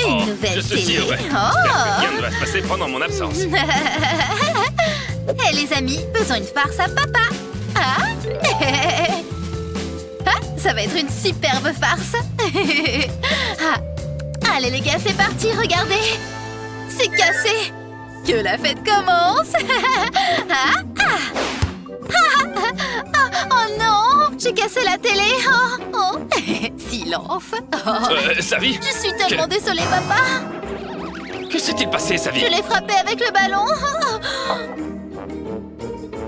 Une nouvelle Je suis si télé. heureux. Oh. J'espère que rien ne va se passer pendant mon absence. Hé les amis, faisons une farce à papa. Ça va être une superbe farce. Allez les gars, c'est parti, regardez. C'est cassé. Que la fête commence. Oh non, j'ai cassé la télé. Oh. Silence. Savie? Je suis tellement désolée, papa. Que s'est-il passé, Savie? Je l'ai frappé avec le ballon.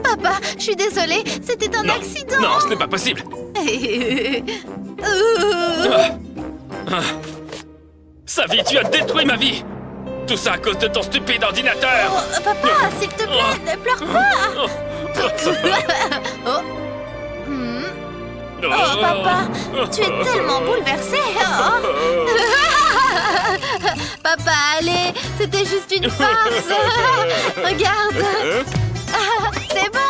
Papa, je suis désolée, c'était un accident. Non, ce n'est pas possible. Savie, tu as détruit ma vie. Tout ça à cause de ton stupide ordinateur. Oh, papa, s'il te plaît, ne pleure pas. Oh, papa, tu es tellement bouleversé. Papa, allez, c'était juste une farce. Regarde. C'est bon.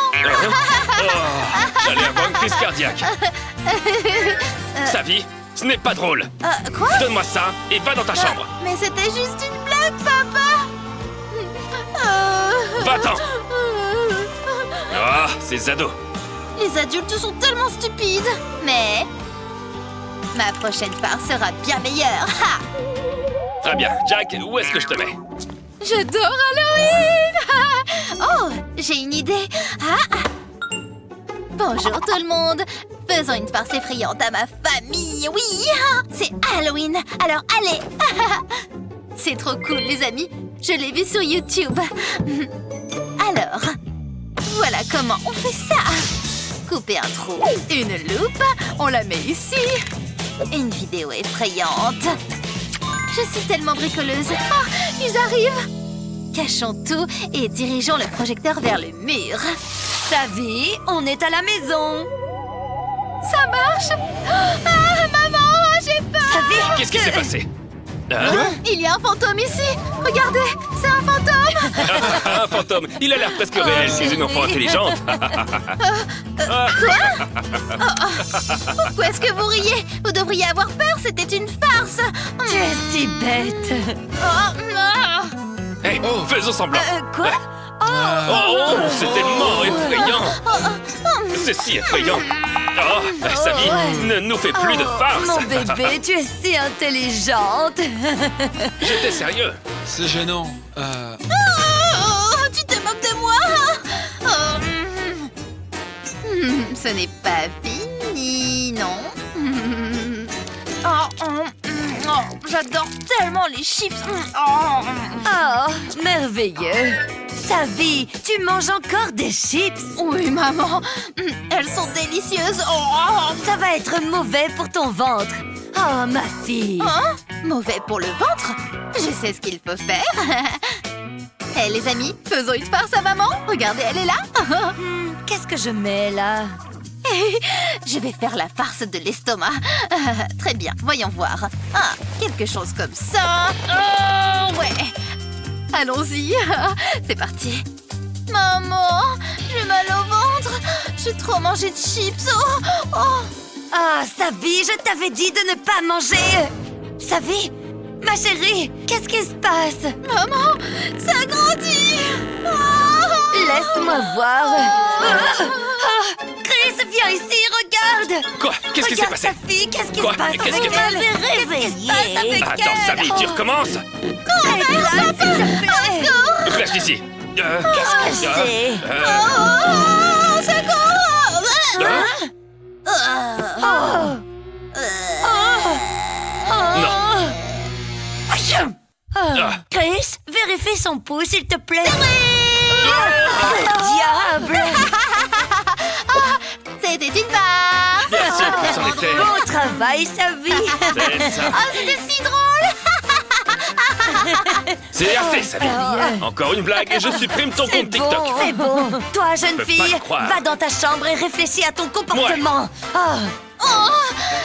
J'allais avoir une crise cardiaque. Savie, ce n'est pas drôle. Quoi? Donne-moi ça et va dans ta chambre. Mais c'était juste une blague, papa. Va-t'en. Ah, ces ados. Les adultes sont tellement stupides. Mais ma prochaine farce sera bien meilleure. Ha! Très bien. Jack, où est-ce que je te mets? J'adore Halloween. Oh, j'ai une idée. Bonjour tout le monde. Faisons une farce effrayante à ma famille. Oui, c'est Halloween. Alors allez. C'est trop cool les amis. Je l'ai vu sur YouTube. Alors, voilà comment on fait ça. Couper un trou, une loupe, on la met ici. Une vidéo effrayante. Je suis tellement bricoleuse. Oh, ils arrivent. Cachons tout et dirigeons le projecteur vers le mur. Savie, on est à la maison. Ça marche. Maman, j'ai peur. Savie, Qu'est-ce qui s'est passé? Il y a un fantôme ici. Regardez, c'est un fantôme. Un fantôme. Il a l'air presque réel. Je suis une enfant intelligente. Pourquoi est-ce que vous riez? Vous devriez avoir peur, c'était une farce. Tu es si bête. Hey, faisons semblant. Quoi? Oh, c'est tellement effrayant. C'est si effrayant. Oh, Savy, ne nous fais plus de farce. Mon bébé, tu es si intelligente. J'étais sérieux. C'est gênant. Tu te moques de moi? Ce n'est pas fini, non? J'adore tellement les chips. Oh, merveilleux. Savy, tu manges encore des chips? Oui, maman. Elles sont délicieuses. Ça va être mauvais pour ton ventre. Oh, ma fille. Hein? Mauvais pour le ventre? Je sais ce qu'il faut faire. Hé, les amis, faisons une farce à maman. Regardez, elle est là. Qu'est-ce que je mets là? Je vais faire la farce de l'estomac. Très bien, voyons voir. Quelque chose comme ça. Ouais. Allons-y. C'est parti. Maman, j'ai mal au ventre. J'ai trop mangé de chips. Ah, Savy, je t'avais dit de ne pas manger. Savy, ma chérie, qu'est-ce qui se passe? Maman, ça grandit. Laisse-moi voir. Chris, viens ici, regarde. Quoi? Qu'est-ce qui s'est passé? Sa fille, qu'est-ce qui Quoi? se passe Qu'est-ce avec que- elle? Qu'est-ce qui se passe avec Attends, elle? Savy, tu recommences. Aide-la, s'il te plaît. Reste ici. Qu'est-ce que c'est? Chris, vérifie son pouce, s'il te plaît. Diable! C'était une farce. Bien sûr que c'en était. Bon travail, Savy. C'est ça. C'était si drôle. C'est assez, Savy. Encore une blague et je supprime ton compte TikTok. C'est bon. Toi, jeune peux pas fille, le croire. va dans ta chambre et réfléchis à ton comportement.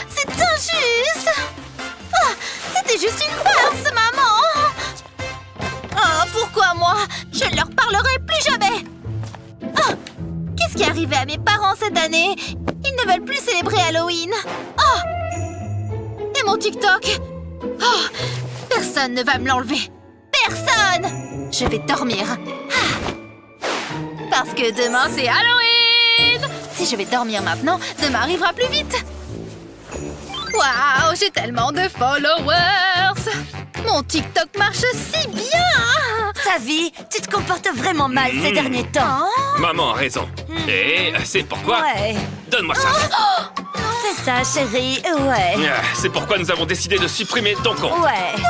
C'est injuste. C'était juste une farce, maman. Pourquoi moi? Je ne leur parlerai plus jamais. Qu'est-ce qui est arrivé à mes parents cette année? Ils ne veulent plus célébrer Halloween. Et mon TikTok? Personne ne va me l'enlever. Personne! Je vais dormir. Parce que demain, c'est Halloween! Si je vais dormir maintenant, demain arrivera plus vite. Waouh, j'ai tellement de followers! Mon TikTok marche si bien! Savy, tu te comportes vraiment mal ces derniers temps. Maman a raison. Et c'est pourquoi... Ouais. Donne-moi ça. C'est ça, chérie, ouais. C'est pourquoi nous avons décidé de supprimer ton compte. Ouais. Non!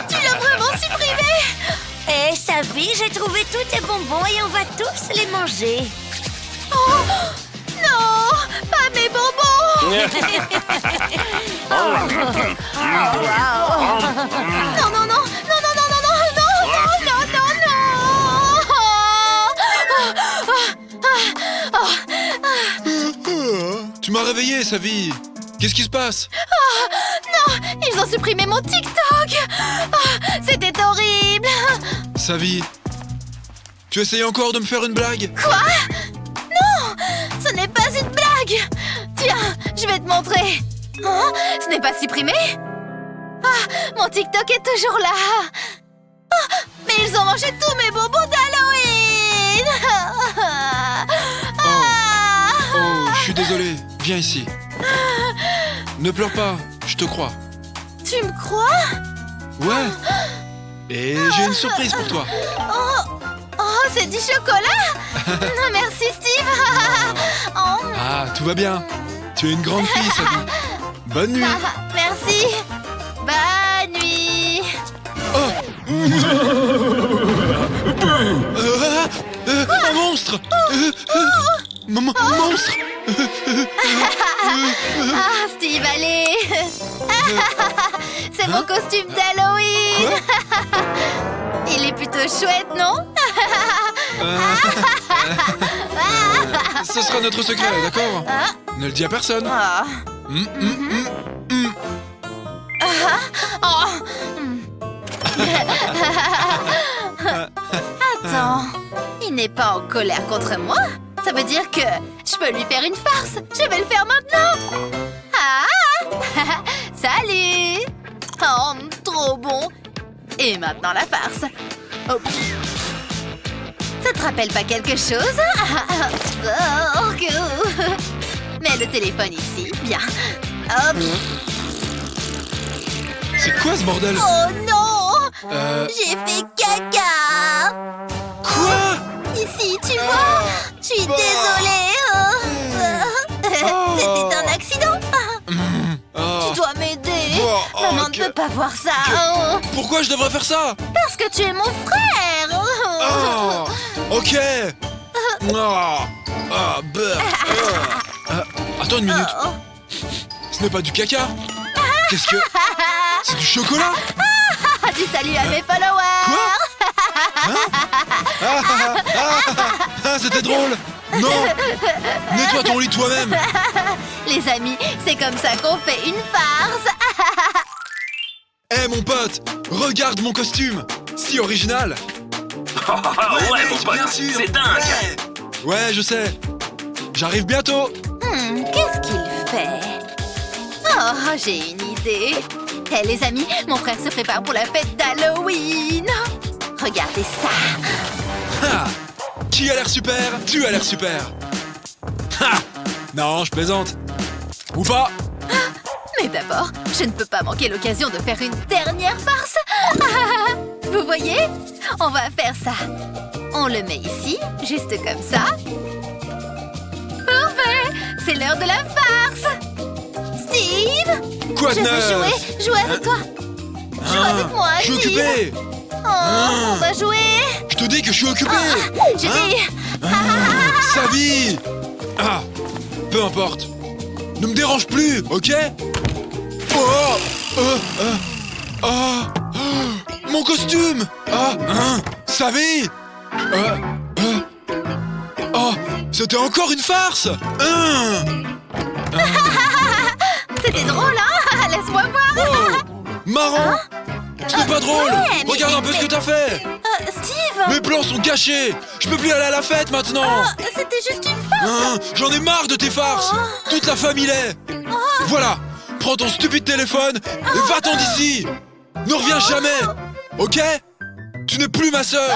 Tu l'as vraiment supprimé! Et Savy, j'ai trouvé tous tes bonbons et on va tous les manger. Non! Pas mes bonbons! Wow. Tu m'as réveillé, Savy. Qu'est-ce qui se passe? Ils ont supprimé mon TikTok! C'était horrible! Savy, tu essayes encore de me faire une blague? Quoi? Non! Ce n'est pas une blague! Tiens, je vais te montrer! Ce n'est pas supprimé? Mon TikTok est toujours là! Mais ils ont mangé tous mes bonbons d'Halloween! Oh, je suis désolé. Viens ici. Ne pleure pas, je te crois. Tu me crois? Ouais. Et j'ai une surprise pour toi. C'est du chocolat! Merci, Steve! Ah, tout va bien. Tu es une grande fille, Savy. Bonne nuit. Merci! Bonne nuit! Un monstre. Monstre. Steve, allez! C'est mon costume d'Halloween! Il est plutôt chouette, non? Ce sera notre secret, d'accord? Ne le dis à personne. Ah. Oh. Attends, il n'est pas en colère contre moi. Ça veut dire que je peux lui faire une farce. Je vais le faire maintenant. Ah. Salut. Oh, trop bon. Et maintenant la farce. Oh. Ça te rappelle pas quelque chose? Oh, mets le téléphone ici. Bien. Hop. C'est quoi ce bordel? Oh non! J'ai fait caca! Quoi? Ici, tu vois? Je suis désolée! C'était un accident! Oh. Tu dois m'aider! Oh, Maman ne peut pas voir ça! Oh, Pourquoi je devrais faire ça? parce que tu es mon frère! Oh. Ok. Oh. Ah, attends une minute. Oh. Ce n'est pas du caca. Qu'est-ce que... C'est du chocolat? Ah, tu salues à mes followers! Ah, c'était drôle. Non. Nettoie ton lit toi-même. Les amis, c'est comme ça qu'on fait une farce! Hé mon pote, regarde mon costume. Si original. Ouais, mon pote, c'est dingue. Ouais, je sais. J'arrive bientôt. Qu'est-ce qu'il fait? Oh, j'ai une idée. Hé les amis, mon frère se prépare pour la fête d'Halloween. Regardez ça. Ha. Qui a l'air super? Tu as l'air super. Ha. Non, je plaisante. Ou pas. Mais d'abord, je ne peux pas manquer l'occasion de faire une dernière farce. Vous voyez? On va faire ça. On le met ici, juste comme ça. Parfait! C'est l'heure de la farce. Steve! Quoi de Je veux neuf? jouer avec toi. Joue avec moi, Je suis Steve. occupé. Oh, on va jouer. Je te dis que je suis occupé. J'ai dit... Sa vie. Ah, peu importe. Ne me dérange plus, ok? Mon costume. Sa vie. Oh, c'était encore une farce. C'était drôle, hein? Laisse-moi voir. Marrant. Ce n'est pas drôle. ouais, mais- Regarde un peu ce que t'as fait. Steve! Mes plans sont gâchés. Je peux plus aller à la fête maintenant. C'était juste une farce. J'en ai marre de tes farces. Toute la famille l'est. Voilà. Prends ton stupide téléphone et va-t'en d'ici. Ne reviens jamais. Ok? Tu n'es plus ma sœur.